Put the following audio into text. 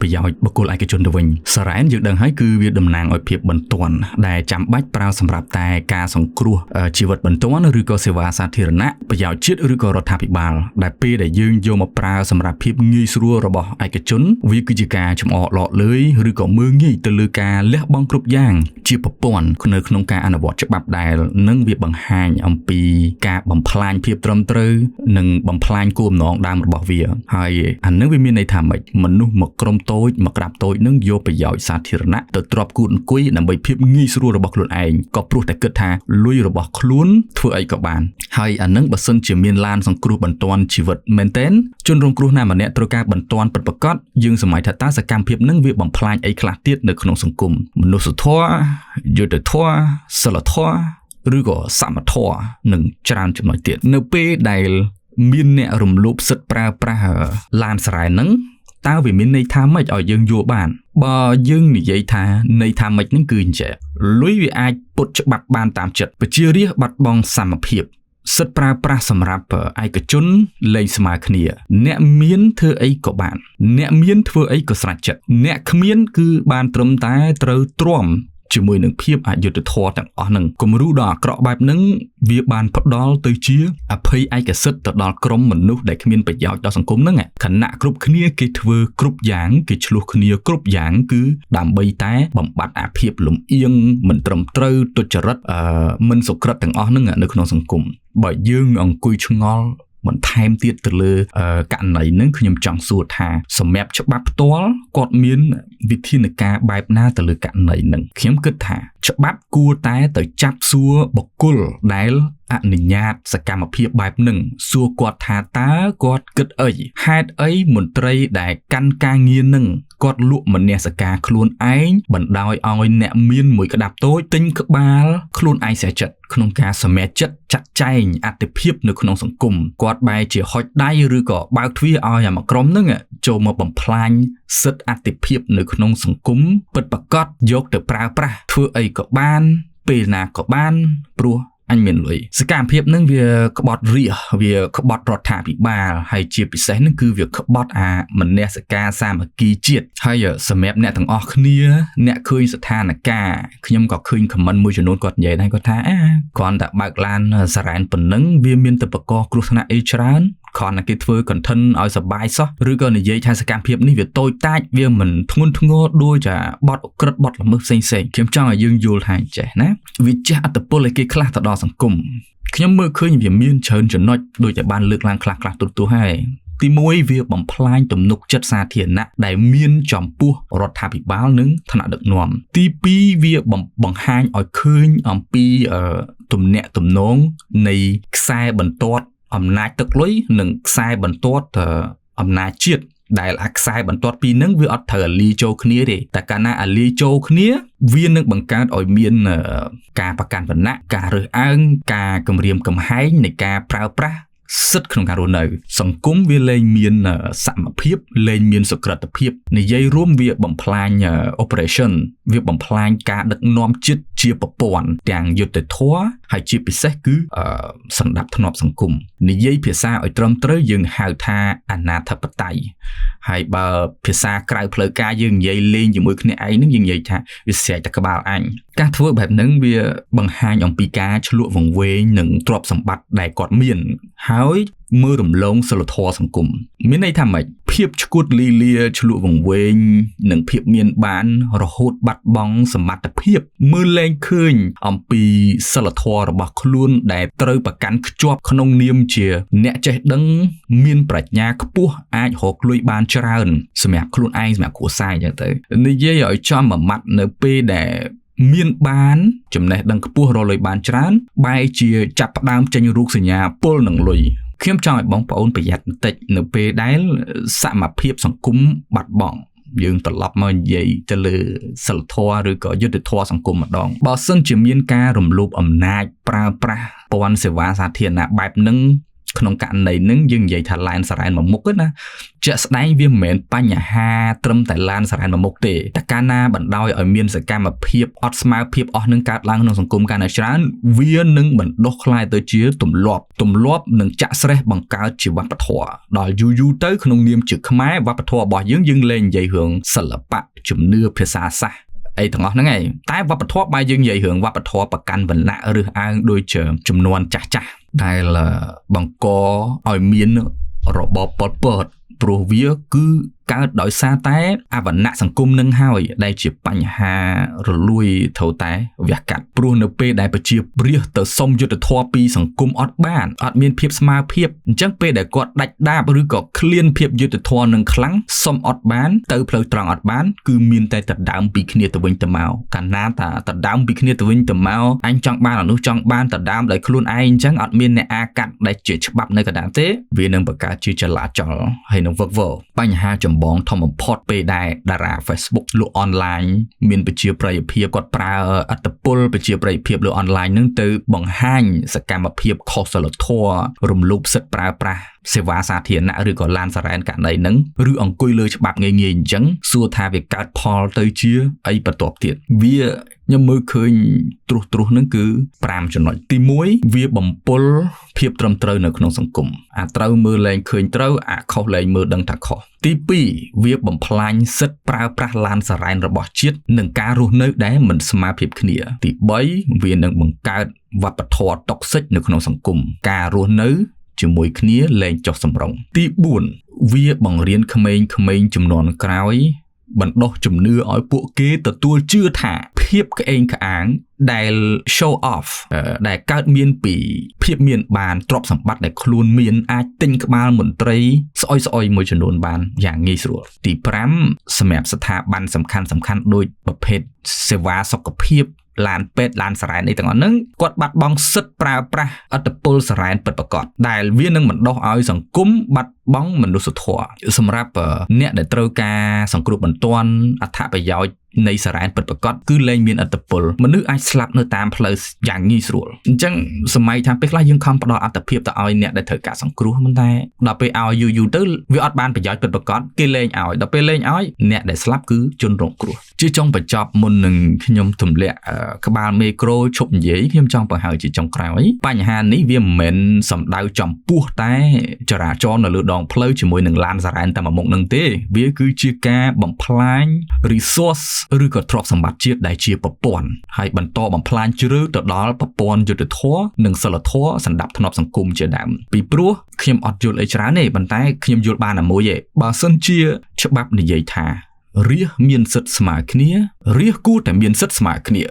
ប្រយោជន៍បុគ្គលឯកជនទៅវិញសារ៉ែនយើងដឹងហើយគឺវាតំណាងឲ្យភាពបន្ទាន់ដែលចាំបាច់ប្រើសម្រាប់តែការសង្គ្រោះជីវិតបន្ទាន់ឬក៏សេវាសាធារណៈប្រយោជន៍ជាតិឬក៏រដ្ឋាភិបាលដែលពេលដែលយើងយកមកប្រើសម្រាប់ភាពងាយស្រួលរបស់ឯកជនវាគឺជាការចំអកឡកលើយឬក៏មើងងាយទៅលើការលះបង់គ្រប់យ៉ាងជាប្រព័ន្ធនៅក្នុងការអនុវត្តច្បាប់ដែលនឹងវាបង្ហាញអំពីការបំផ្លាញភាពត្រឹមត្រូវនិងបំផ្លាញគោលបំណងដើមរបស់វាហើយអានឹងវាមានន័យថាម៉េចមនុស្សមកក្រុមតូចមកក្រាបតូចនឹងយកប្រយោជន៍សាធារណៈទៅទ្របគូតអង្គុយដើម្បីភាពងាយស្រួលរបស់ខ្លួនឯងក៏ព្រោះតែគិតថាលុយរបស់ខ្លួនធ្វើអីក៏បានហើយអានឹងបើសិនជាមានឡានសង្គ្រោះបន្ទាន់ជីវិតមែនទែនជនរងគ្រោះណាម្នាក់ត្រូវការបន្ទាន់ពិតប្រាកដយើងសម័យថាតើសកម្មភាពនឹងវាបំផ្លាញអីខ្លះទៀតនៅក្នុងសង្គមមនុស្សធម៌យុត្តិធម៌សិលធម៌ឬក៏សមធម៌នឹងច្រើនចំណុចទៀតនៅពេលដែលមានអ្នករំលោភសិទ្ធិប្រើប្រាស់ឡានសារ៉ែហ្នឹងតើវាមានន័យថាម៉េចឲ្យយើងយល់បានបើយើងនិយាយថាន័យថាម៉េចហ្នឹងគឺអញ្ចឹងលុយវាអាចពុតច្បាប់បានតាមចិត្តប្រជារាស្ត្របាត់បង់សមភាពសិទ្ធិប្រើប្រាស់សម្រាប់ឯកជនលែងស្មើគ្នាអ្នកមានធ្វើអីក៏បានអ្នកមានធ្វើអីក៏ស្រេចចិត្តអ្នកគ្មានគឺបានត្រឹមតែត្រូវទ្រាំជាមួយនឹងភាពអយុត្តិធម៌ទាំងអស់ហ្នឹងគំរូដ៏អាក្រក់បែបហ្នឹងវាបានផ្ដល់ទៅជាអភ័យឯកសិទ្ធិទៅដល់ក្រុមមនុស្សដែលគ្មានប្រយោជន៍ដល់សង្គមហ្នឹងខណៈគ្រប់គ្នាគេធ្វើគ្រប់យ៉ាងគេឆ្លោះគ្នាគ្រប់យ៉ាងគឺដើម្បីតែបំបត្តិអាភាពលំអៀងមិនត្រឹមត្រូវទុច្ចរិតមិនសុក្រិតទាំងអស់ហ្នឹងនៅក្នុងសង្គមបើយើងអង្គុយឆ្ងល់បន្ថែមទៀតទៅលើករណីហ្នឹងខ្ញុំចង់សួរថាសម្រាប់ច្បាប់ផ្ទាល់គាត់មានវិធានការបែបណាទៅលើករណីហ្នឹងខ្ញុំគិតថាច្បាប់គួរតែទៅចាប់សួរបុគ្គលដែលអនុញ្ញាតសកម្មភាពបែបហ្នឹងសួរគាត់ថាតើគាត់គិតអីហេតុអីមន្ត្រីដែលកាន់ការងារហ្នឹងគាត់លក់មនសិការខ្លួនឯងបណ្ដោយឲ្យអ្នកមានមួយក្តាប់តូចទិញក្បាលខ្លួនឯងសេះចិត្តក្នុងការសម្រេចចិត្តចាត់ចែងអតិភិបនៅក្នុងសង្គមគាត់បែរជាហុចដៃឬក៏បើកទ្វារឲ្យអាមកក្រុមហ្នឹងចូលមកបំផ្លាញសិទ្ធិអតិភិបនៅក្នុងសង្គមពិតប្រាកដយកទៅប្រើប្រាស់ធ្វើអីក៏បានពេលណាក៏បានព្រោះអញមានលុយសកម្មភាពហ្នឹងវាក្បត់រាជវាក្បត់រដ្ឋាភិបាលហើយជាពិសេសហ្នឹងគឺវាក្បត់អាមនសិការសាមគ្គីជាតិហើយសម្រាប់អ្នកទាំងអស់គ្នាអ្នកឃើញស្ថានភាពខ្ញុំក៏ឃើញខមមិនមួយចំនួនគាត់និយាយដែរគាត់ថាគ្រាន់តែបើកឡានសារ៉ែនប៉ុណ្ណឹងវាមានតែបកកគ្រោះថ្នាក់អីច្រើនគ្រាន់តែគេធ្វើ content ឲ្យសប្បាយសោះឬក៏និយាយថាសកម្មភាពនេះវាតូចតាចវាមិនធ្ងន់ធ្ងរដូចចាបទអក្រិតបទល្មើសផ្សេងៗខ្ញុំចង់ឲ្យយើងយល់ថាចេះណាវាចេះអត្តពលឲ្យគេខ្លះទៅដល់សង្គមខ្ញុំមើលឃើញវាមានច្រើនចំណុចដូចតែបានលើកឡើងខ្លះៗទូទៅហើយទី1វាបំផ្លាញទំនុកចិត្តសាធារណៈដែលមានចំពោះរដ្ឋាភិបាលនិងថ្នាក់ដឹកនាំទី2វាបង្ហាញឲ្យឃើញអំពីទំនាក់ទំនងនៃខ្សែបន្ទាត់អំណាចទឹកលុយនិងខ្សែបន្ទាត់អំណាចជាតិដែលអាខ្សែបន្ទាត់ពីរហ្នឹងវាអត់ត្រូវអាលីចូលគ្នាទេតែកាលណាអាលីចូលគ្នាវានឹងបង្កើតឲ្យមានការប្រកាន់វណ្ណៈការរើសអើងការគំរាមកំហែងនៃការប្រើប្រាស់សិទ្ធិក្នុងការរស់នៅសង្គមវាលែងមានសមភាពលែងមានសុក្រិតភាពនិយាយរួមវាបំផ្លាញ operation វាបំផ្លាញការដឹកនាំជាតិជាប្រព័ន្ធទាំងយុត្តិធម៌ហើយជាពិសេសគឺសន្តិភាពសង្គមនិយាយភាសាឲ្យត្រឹមត្រូវយើងហៅថាអនាធិបតេយ្យហើយបើភាសាក្រៅផ្លូវការយើងនិយាយលេងជាមួយគ្នាឯងនឹងយើងនិយាយថាវាស្រែកតែក្បាលអញការធ្វើបែបហ្នឹងវាបង្ហាញអំពីការឆ្លក់វង្វេងនិងទ្រព្យសម្បត្តិដែលគាត់មានហើយមើលរំលងសិលធម៌សង្គមមានន័យថាម៉េចភាពឈួតលីលាឆ្លក់វង្វេងនិងភាពមានបានរហូតបាត់បង់សមត្ថភាពមើលលែងឃើញអំពីសិលធម៌របស់ខ្លួនដែលត្រូវប្រកាន់ខ្ជាប់ក្នុងនាមជាអ្នកចេះដឹងមានប្រាជ្ញាខ្ពស់អាចរកលុយបានច្រើនសម្រាប់ខ្លួនឯងសម្រាប់គ្រួសារអញ្ចឹងទៅនិយាយឲ្យចំមួយម៉ាត់នៅពេលដែលមានបានចំណេះដឹងខ្ពស់រកលុយបានច្រើនបែរជាចាប់ផ្ដើមចេញរូបសញ្ញាពុលនឹងលុយខ្ញុំចង់ឲ្យបងប្អូនប្រយ័ត្នបន្តិចនៅពេលដែលសមភាពសង្គមបាត់បង់យើងត្រឡប់មកនិយាយទៅលើសិលធម៌ឬក៏យុត្តិធម៌សង្គមម្ដងបើសិនជាមានការរំលោភអំណាចប្រើប្រាស់ព័ន្ធសេវាសាធារណៈបែបហ្នឹង ក្នុងករណីហ្នឹងយើងនិយាយថាឡានសារ៉ែនមួយមុខណាជាក់ស្ដែងវាមិនមែនបញ្ហាត្រឹមតែឡានសារ៉ែនមួយមុខទេតែកាលណាបណ្ដោយឲ្យមានសកម្មភាពអត់ស្មើភាពអស់នឹងកើតឡើងក្នុងសង្គមកាន់តែច្រើនវានឹងបណ្ដុះខ្លាយទៅជាទម្លាប់នឹងចាក់ស្រេះបង្កើតជាវប្បធម៌ដល់យូរទៅក្នុងនាមជាខ្មែរវប្បធម៌របស់យើងលែងនិយាយរឿងសិល្បៈជំនឿភាសាសាស្ត្រអីទាំងអស់ហ្នឹងឯងតែវប្បធម៌បើយើងនិយាយរឿងវប្បធម៌ប្រកាន់វណ្ណៈឬអើងដូចចំនួនចាស់ដែលបង្កឲ្យមានរបបប៉ុលពតព្រោះវាគឺកើតដោយសារតែអវណ្ណៈសង្គមនឹងហើយដែលជាបញ្ហារលួយត្រូវតែវះកាត់ព្រោះនៅពេលដែលប្រជារាស្ត្រទៅសុំយុត្តិធម៌ពីសង្គមអត់មានភាពស្មើភាពអញ្ចឹងពេលដែលគាត់ដាច់ដាបឬក៏ឃ្លានភាពយុត្តិធម៌នឹងខ្លាំងសុំអត់បានទៅផ្លូវត្រង់អត់បានគឺមានតែដណ្ដើមពីគ្នាទៅវិញទៅមកកាលណាតាដណ្ដើមពីគ្នាទៅវិញទៅមកអញចង់បានអានោះចង់បានដណ្ដើមដោយខ្លួនឯងអញ្ចឹងអត់មានអ្នកអាកាត់ដែលជាច្បាប់នៅកណ្ដាលទេវានឹងបង្កើតជាចលាចលហើយនឹងវឹកវរបញ្ហាចម្បងធំបំផុតពេលដែលតារា Facebook លក់អនឡាញមានប្រជាប្រិយភាពគាត់ប្រើអត្តពលប្រជាប្រិយភាពលក់អនឡាញនឹងទៅបង្ហាញសកម្មភាពខុសសិលធម៌រំលោភសិទ្ធិប្រើប្រាស់សេវាសាធារណៈឬក៏ឡានសារ៉ែនករណីហ្នឹងឬអង្គុយលើច្បាប់ងាយៗអញ្ចឹងសួរថាវាកើតផលទៅជាអីបន្ទាប់ទៀតវាខ្ញុំមើលឃើញត្រុសហ្នឹងគឺ5ចំណុចទី1វាបំពុលភាពត្រឹមត្រូវនៅក្នុងសង្គមអាត្រូវមើលលែងឃើញត្រូវអាខុសលែងមើលដឹងថាខុសទី2វាបំផ្លាញសិទ្ធិប្រើប្រាស់ឡានសារ៉ែនរបស់ជាតិនិងការរស់នៅដែលមិនស្មើភាពគ្នាទី3វានឹងបង្កើតវប្បធម៌តុកសិចនៅក្នុងសង្គមការរស់នៅជាមួយគ្នាលែងចុះសម្រុងទី4វាបង្រៀនក្មេងៗជំនាន់ក្រោយបណ្ដុះជំនឿឲ្យពួកគេទទួលជឿថាភាពក្អេងក្អាងដែល show off ដែលកើតមានពីភាពមានបានទ្រព្យសម្បត្តិដែលខ្លួនមានអាចទិញក្បាលមន្ត្រីស្អុយមួយចំនួនបានយ៉ាងងាយស្រួលទី5សម្រាប់ស្ថាប័នសំខាន់ដូចប្រភេទសេវាសុខភាពឡានពេទ្យឡានសារ៉ែនអីទាំងអស់ហ្នឹងគាត់បាត់បង់សិទ្ធិប្រើប្រាស់ឥទ្ធិពលសារ៉ែនពិតប្រាកដដែលវានឹងបណ្ដុះឲ្យសង្គមបាត់បង់មនុស្សធម៌សម្រាប់អ្នកដែលត្រូវការសង្គ្រោះបន្ទាន់អត្ថប្រយោជន៍នៃសារ៉ែនពិតប្រាកដគឺលែងមានឥទ្ធិពលមនុស្សអាចស្លាប់នៅតាមផ្លូវយ៉ាងងាយស្រួលអញ្ចឹងសម័យថាពេលខ្លះយើងខំផ្ដល់អត្ថភាពទៅឲ្យអ្នកដែលត្រូវការសង្គ្រោះមិនតែដល់ពេលឲ្យយូរទៅវាអត់បានប្រយោជន៍ពិតប្រាកដគេលែងឲ្យដល់ពេលលែងឲ្យអ្នកដែលស្លាប់គឺជនរងគ្រោះជាចុងបញ្ចប់មុននឹងខ្ញុំទម្លាក់ក្បាលមេក្រូឈប់និយាយខ្ញុំចង់បង្ហើបជាចុងក្រោយបញ្ហានេះវាមិនមែនសំដៅចំពោះតែចរាចរណ៍នៅលើដងផ្លូវជាមួយនឹងឡានសារ៉ែនតែមួយមុខនឹងទេវាគឺជាការបំផ្លាញ resource ឬក៏ទ្រព្យសម្បត្តិជាតិដែលជាប្រព័ន្ធហើយបន្តបំផ្លាញជ្រៅទៅដល់ប្រព័ន្ធយុត្តិធម៌និងសិលធម៌សណ្ដាប់ធ្នាប់សង្គមជាដើមពីព្រោះខ្ញុំអត់យល់អីច្រើនទេប៉ុន្តែខ្ញុំយល់បានតែមួយទេបើសិនជាច្បាប់និយាយថារាស្ត្រមានសិទ្ធិស្មើគ្នារាស្ត្រគួរតែមានសិទ្ធិស្មើគ្នា